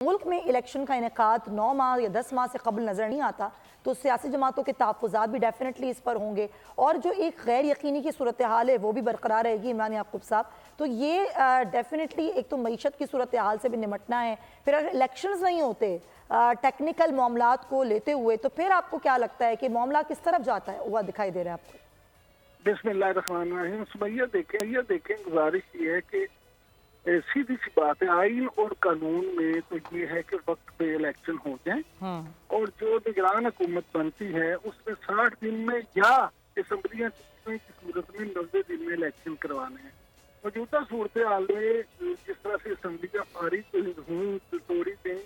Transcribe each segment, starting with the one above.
मुल्क में इलेक्शन का इनेकाद 9 माह या 10 माह से कबल नज़र नहीं आता, तो सियासी जमातों के तहफ़्फ़ुज़ात भी डेफिनेटली इस पर होंगे और जो एक गैर यकीनी की सूरत हाल है वो भी बरकरार रहेगी। इमरान याकूब साहब, तो ये डेफिनेटली एक तो मईशत की सूरत हाल से भी निमटना है, फिर अगर इलेक्शंस नहीं होते टेक्निकल मामलात को लेते हुए, तो फिर आपको क्या लगता है कि मामला किस तरफ जाता है हुआ दिखाई दे रहा है आपको? बिस्मिल्लाहिर्रहमानिर्रहीम। सुमैया देखें गुजारिश ये है कि सीधी सी बात है, आइन और कानून में तो ये है कि वक्त पे इलेक्शन हो जाए और जो निगरान हुकूमत बनती है उसमें 60 दिन में या असम्बलियाँ की सूरत में 90 दिन में इलेक्शन करवाने हैं। मौजूदा सूरत हाल में जिस तरह से असम्बलियाँ फारिग हुई तोड़ी गई,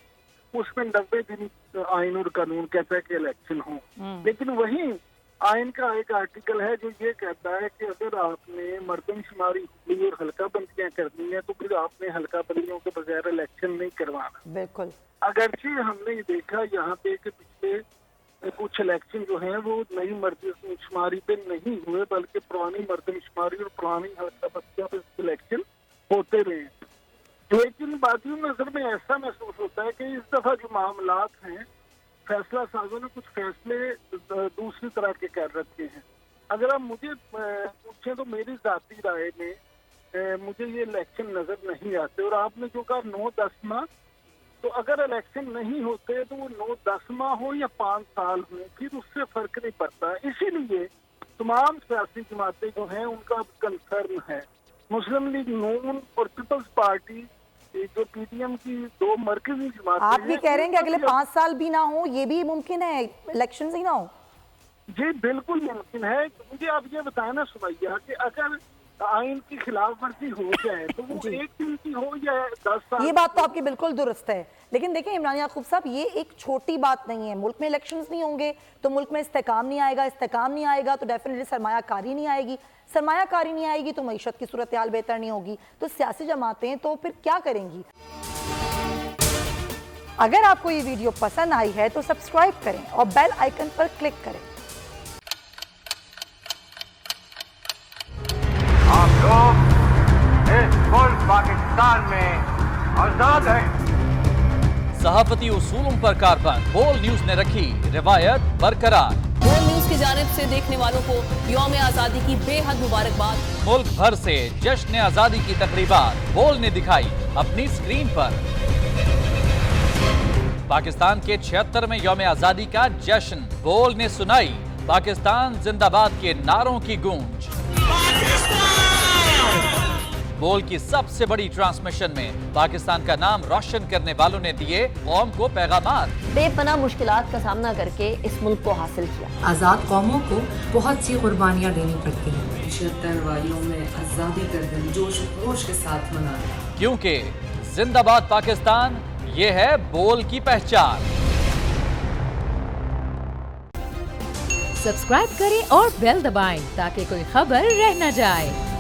उसमें 90 दिन आइन और कानून कहता है कि इलेक्शन हो, लेकिन वहीं आइन का एक आर्टिकल है जो ये कहता है कि अगर आपने मर्दमशुमारी हुई और हल्का बंदियां करनी है तो फिर आपने हल्का बंदियों के बगैर इलेक्शन नहीं करवाना। बिल्कुल। अगरचे हमने ये देखा यहाँ पे कि पिछले कुछ इलेक्शन जो हैं वो नई मर्दमशुमारी पे नहीं हुए, बल्कि पुरानी मर्दमशुमारी और पुरानी हल्का बंदियों पे इलेक्शन होते रहे। लेकिन बाकी नजर में ऐसा महसूस होता है कि इस दफा जो मामलात हैं फैसला साजों ने कुछ फैसले दूसरी तरह के कर रखे हैं। अगर आप मुझे पूछें तो मेरी जाती राय में मुझे ये इलेक्शन नजर नहीं आते। और आपने जो कहा 9-10 माह, तो अगर इलेक्शन नहीं होते तो वो 9-10 माह हो या 5 साल हो, फिर उससे फर्क नहीं पड़ता। इसीलिए तमाम सियासी जमातें जो हैं उनका कंसर्न है। मुस्लिम लीग नून और पीपल्स पार्टी जो पीटीएम की 2 मरकजी जमातें, आप भी कह रहे हैं कि अगले 5 साल भी ना हो, ये भी मुमकिन है, इलेक्शन ही ना हो? जी बिल्कुल मुमकिन है। मुझे आप ये बताया ना सुमैया कि अगर आइन की खिलाफ वर्जी हो जाए तो वो 1 दिन की हो या 10 साल, ये बात तो आपकी बिल्कुल दुरुस्त है। लेकिन देखें इमरान याकूब साहब, ये एक छोटी बात नहीं है। मुल्क में इलेक्शंस नहीं होंगे तो मुल्क में इस्तेकाम नहीं आएगा, इस्तेकाम नहीं आएगा तो डेफिनेटली सरमायाकारी नहीं आएगी, सरमायाकारी नहीं आएगी तो मईशत की सूरत हाल बेहतर नहीं होगी। तो सियासी जमातें तो फिर क्या करेंगी? अगर आपको ये वीडियो पसंद आई है तो सब्सक्राइब करें और बेल आइकन पर क्लिक करें। आप लोग इस मुल्क पाकिस्तान में आजाद हैं। सहाफती उसूलों पर कारबंद बोल न्यूज ने रखी रिवायत बरकरार। बोल न्यूज की जानिब से देखने वालों को यौम आजादी की बेहद मुबारकबाद। मुल्क भर से जश्न आजादी की तकरीबात बोल ने दिखाई अपनी स्क्रीन पर। पाकिस्तान के 76वें यौम आजादी का जश्न बोल ने सुनाई पाकिस्तान जिंदाबाद के नारों की गूंज। बोल की सबसे बड़ी ट्रांसमिशन में पाकिस्तान का नाम रोशन करने वालों ने दिए कौम को पैगामात। बेपनाह मुश्किलात का सामना करके इस मुल्क को हासिल किया। आज़ाद कौमों को बहुत सी कुर्बानियाँ देनी पड़ती हैं। 76 वालियों में आज़ादी का दिन जोश खरोश के साथ मनाया, क्योंकि जिंदाबाद पाकिस्तान ये है बोल की पहचान। सब्सक्राइब करें और बेल दबाएं ताकि कोई खबर रह न जाए।